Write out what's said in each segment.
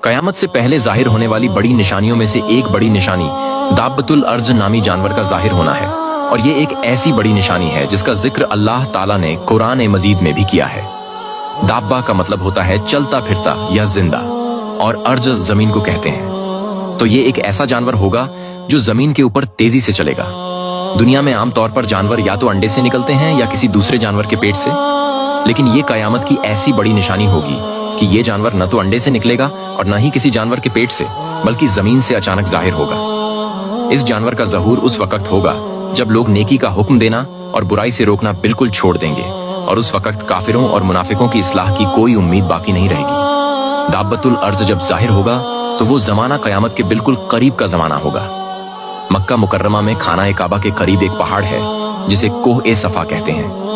कयामत से पहले जाहिर होने वाली बड़ी निशानियों में से एक बड़ी निशानी दाब्बतुल अर्ज नामी जानवर का जाहिर होना है, और ये एक ऐसी बड़ी निशानी है जिसका जिक्र अल्लाह ताला ने कुरान मजीद में भी किया है। दाब्बा का मतलब होता है चलता फिरता या जिंदा, और अर्ज जमीन को कहते हैं। तो ये एक ऐसा जानवर होगा जो जमीन के ऊपर तेजी से चलेगा। दुनिया में आमतौर पर जानवर या तो अंडे से निकलते हैं या किसी दूसरे जानवर के पेट से, लेकिन ये कयामत की ऐसी बड़ी निशानी होगी कि ये जानवर न तो अंडे से निकलेगा और न ही किसी जानवर के पेट से, बल्कि जमीन से अचानक जाहिर होगा। इस जानवर का ज़हूर उस वक्त होगा जब लोग नेकी का हुक्म देना और बुराई से रोकना बिल्कुल छोड़ देंगे, और उस वक्त काफिरों और मुनाफिकों की इस्लाह की कोई उम्मीद बाकी नहीं रहेगी। दाब्बतुल अर्ज जब जाहिर होगा तो वो जमाना कयामत के बिल्कुल करीब का जमाना होगा। मक्का मुकर्रमा में खाना ए काबा के करीब एक पहाड़ है जिसे कोह ए सफा कहते हैं।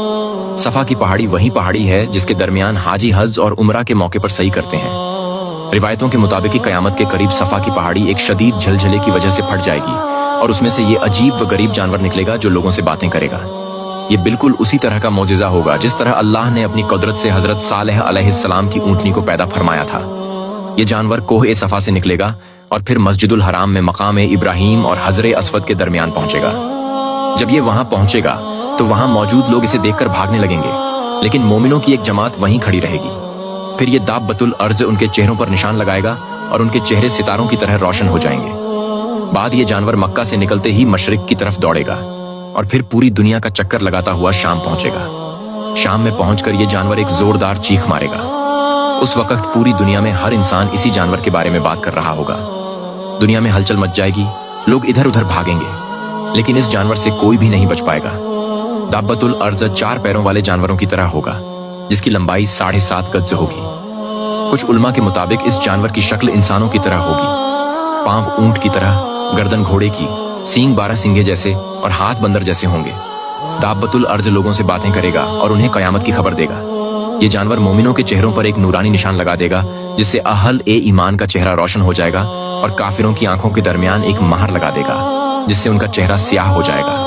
सफा की पहाड़ी वही पहाड़ी है जिसके दरमियान हाजी हज और उमरा के मौके पर सही करते हैं। रिवायतों के मुताबिक कयामत के करीब सफा की पहाड़ी एक शदीद झलझले की वजह से फट जाएगी और उसमें से ये अजीब व गरीब जानवर निकलेगा जो लोगों से बातें करेगा। ये बिल्कुल उसी तरह का मौजिजा होगा जिस तरह अल्लाह ने अपनी कुदरत से हजरत सालेह अलैहिस्सलाम की ऊंटनी को पैदा फरमाया था। ये जानवर कोह ए सफा से निकलेगा और फिर मस्जिदुल हराम में मकाम इब्राहिम और हजरे अस्वद के दरमियान पहुंचेगा। जब ये वहां पहुंचेगा तो वहां मौजूद लोग इसे देखकर भागने लगेंगे, लेकिन मोमिनों की एक जमात वहीं खड़ी रहेगी। फिर ये दाब्बतुल अर्ज उनके चेहरों पर निशान लगाएगा और उनके चेहरे सितारों की तरह रोशन हो जाएंगे। बाद ये जानवर मक्का से निकलते ही मशरिक की तरफ दौड़ेगा और फिर पूरी दुनिया का चक्कर लगाता हुआ शाम पहुंचेगा। शाम में पहुंचकर ये जानवर एक जोरदार चीख मारेगा। उस वक्त पूरी दुनिया में हर इंसान इसी जानवर के बारे में बात कर रहा होगा। दुनिया में हलचल मच जाएगी, लोग इधर उधर भागेंगे, लेकिन इस जानवर से कोई भी नहीं बच पाएगा। दाब्बतुल अर्ज 4 पैरों वाले जानवरों की तरह होगा जिसकी लंबाई 7.5 गज होगी। कुछ उलमा के मुताबिक इस जानवर की शक्ल इंसानों की तरह होगी। पांव ऊंट की तरह, गर्दन घोड़े की, सींग 12 सिंगे जैसे और हाथ बंदर जैसे होंगे। दाब्बतुल अर्ज लोगों से बातें करेगा और उन्हें कयामत की खबर देगा। ये जानवर मोमिनों के चेहरों पर एक नूरानी निशान लगा देगा जिससे अहल ए ईमान का चेहरा रोशन हो जाएगा, और काफिरों की आंखों के दरमियान एक महर लगा देगा जिससे उनका चेहरा स्याह हो जाएगा।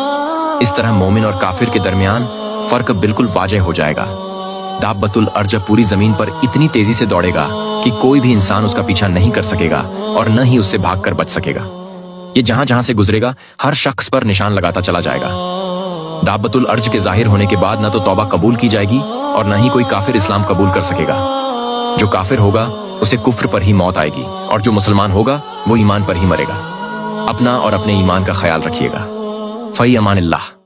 इस तरह मोमिन और काफिर के दरमियान फर्क बिल्कुल वाज़ेह हो जाएगा। दाब्बतुल अर्ज पूरी जमीन पर इतनी तेजी से दौड़ेगा कि कोई भी इंसान उसका पीछा नहीं कर सकेगा और न ही उससे भागकर बच सकेगा। ये जहां जहां से गुजरेगा हर शख्स पर निशान लगाता चला जाएगा। दाब्बतुल अर्ज के जाहिर होने के बाद न तो तौबा कबूल की जाएगी और न ही कोई काफिर इस्लाम कबूल कर सकेगा। जो काफिर होगा उसे कुफ्र पर ही मौत आएगी, और जो मुसलमान होगा वो ईमान पर ही मरेगा। अपना और अपने ईमान का ख्याल रखिएगा। फई अमानिल्लाह।